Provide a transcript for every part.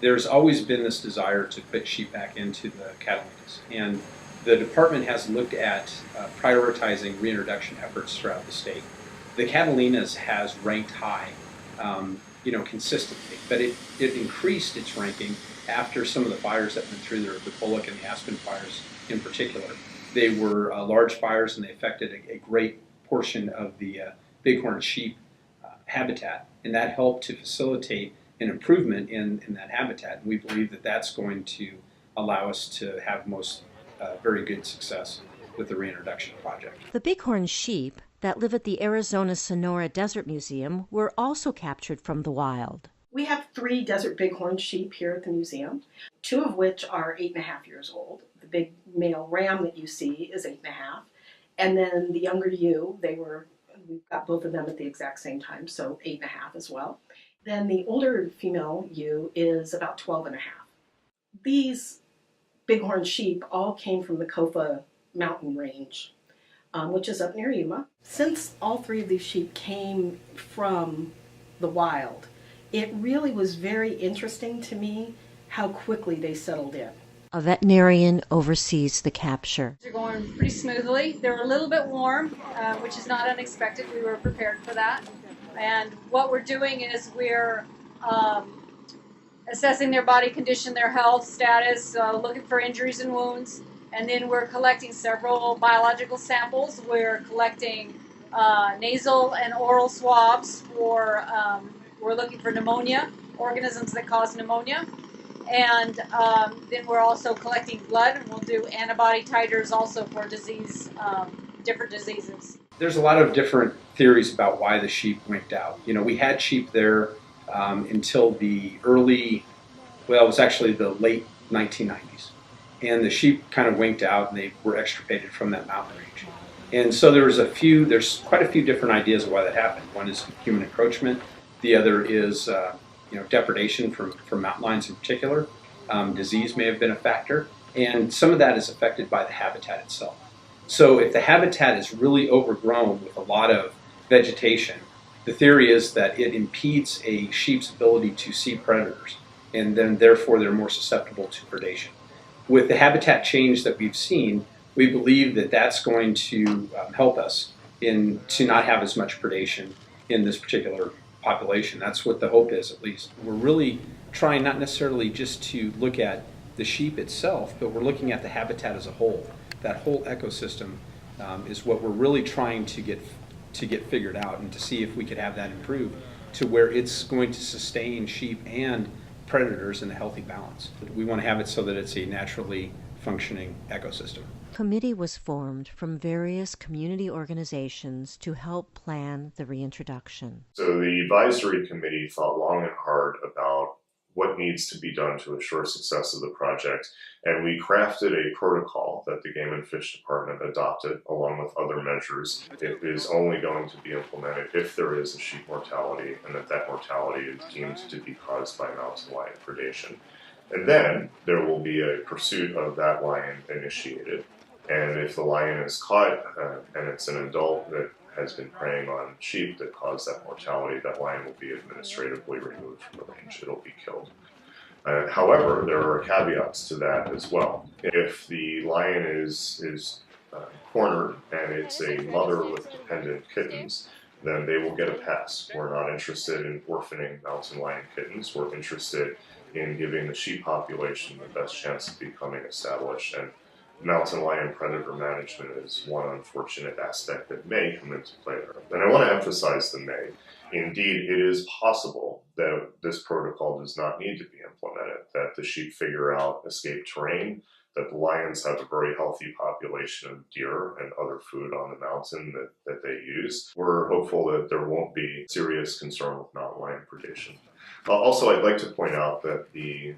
there's always been this desire to put sheep back into the Catalinas. And the department has looked at prioritizing reintroduction efforts throughout the state. The Catalinas has ranked high, consistently, but it increased its ranking after some of the fires that went through there, the Bullock and the Aspen fires in particular. They were large fires and they affected a great portion of the Bighorn sheep habitat, and that helped to facilitate an improvement in that habitat. And we believe that that's going to allow us to have very good success with the reintroduction project. The Bighorn sheep that live at the Arizona Sonora Desert Museum were also captured from the wild. We have 3 desert bighorn sheep here at the museum, 2 of which are 8.5 years old. The big male ram that you see is 8.5. And then the younger ewe, we've got both of them at the exact same time, so 8.5 as well. Then the older female ewe is about 12.5. These bighorn sheep all came from the Kofa mountain range, which is up near Yuma. Since all 3 of these sheep came from the wild, it really was very interesting to me how quickly they settled in. A veterinarian oversees the capture. They're going pretty smoothly. They're a little bit warm, which is not unexpected. We were prepared for that. And what we're doing is we're assessing their body condition, their health status, looking for injuries and wounds. And then we're collecting several biological samples. We're collecting nasal and oral swabs for, we're looking for pneumonia, organisms that cause pneumonia. And then we're also collecting blood, and we'll do antibody titers also for different diseases. There's a lot of different theories about why the sheep winked out. We had sheep there until it was actually the late 1990s. And the sheep kind of winked out and they were extirpated from that mountain range. And so there's quite a few different ideas of why that happened. One is human encroachment. The other is depredation from mountain lions in particular. Disease may have been a factor. And some of that is affected by the habitat itself. So if the habitat is really overgrown with a lot of vegetation, the theory is that it impedes a sheep's ability to see predators, and then therefore they're more susceptible to predation. With the habitat change that we've seen, we believe that that's going to help us to not have as much predation in this particular population. That's what the hope is, at least. We're really trying not necessarily just to look at the sheep itself, but we're looking at the habitat as a whole. That whole ecosystem is what we're really trying to get figured out, and to see if we could have that improved to where it's going to sustain sheep and predators in a healthy balance. We want to have it so that it's a naturally functioning ecosystem. A committee was formed from various community organizations to help plan the reintroduction. So the advisory committee thought long and hard about what needs to be done to assure success of the project, and we crafted a protocol that the Game and Fish Department adopted along with other measures. It is only going to be implemented if there is a sheep mortality, and that mortality is deemed to be caused by mountain lion predation. And then there will be a pursuit of that lion initiated, and if the lion is caught and it's an adult that has been preying on sheep that caused that mortality, that lion will be administratively removed from the range. It'll be killed. However, there are caveats to that as well. If the lion is cornered and it's a mother with dependent kittens, then they will get a pass. We're not interested in orphaning mountain lion kittens. We're interested in giving the sheep population the best chance of becoming established. And mountain lion predator management is one unfortunate aspect that may come into play there. And I want to emphasize the may. Indeed, it is possible that this protocol does not need to be implemented, that the sheep figure out escape terrain, that the lions have a very healthy population of deer and other food on the mountain that they use. We're hopeful that there won't be serious concern with mountain lion predation. Also, I'd like to point out that the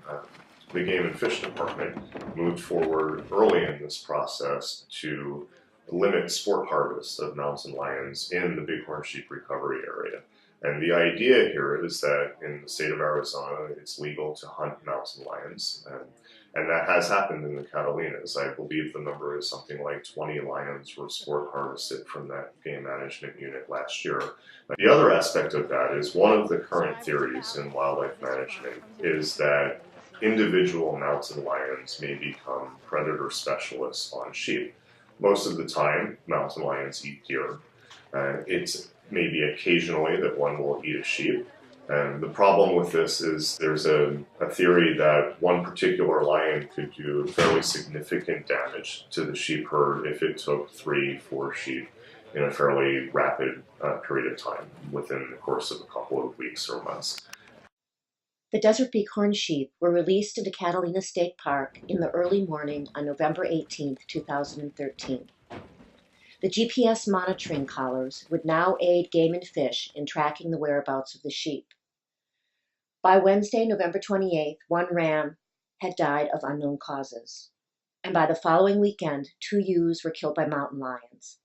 Game and Fish Department moved forward early in this process to limit sport harvest of mountain lions in the Bighorn sheep recovery area. And the idea here is that in the state of Arizona, it's legal to hunt mountain lions. And that has happened in the Catalinas. I believe the number is something like 20 lions were sport harvested from that game management unit last year. The other aspect of that is one of the current theories in wildlife management is that individual mountain lions may become predator specialists on sheep. Most of the time, mountain lions eat deer. It's maybe occasionally that one will eat a sheep. And the problem with this is there's a theory that one particular lion could do fairly significant damage to the sheep herd if it took 3-4 sheep in a fairly rapid period of time within the course of a couple of weeks or months. The desert bighorn sheep were released into Catalina State Park in the early morning on November 18, 2013. The GPS monitoring collars would now aid game and fish in tracking the whereabouts of the sheep. By Wednesday, November 28th, one ram had died of unknown causes. And by the following weekend, 2 ewes were killed by mountain lions.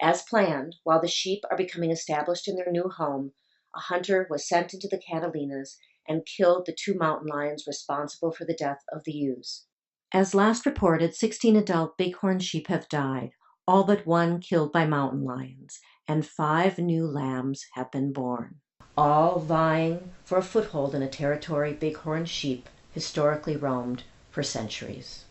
As planned, while the sheep are becoming established in their new home, a hunter was sent into the Catalinas and killed the 2 mountain lions responsible for the death of the ewes. As last reported, 16 adult bighorn sheep have died, all but 1 killed by mountain lions, and 5 new lambs have been born, all vying for a foothold in a territory bighorn sheep historically roamed for centuries.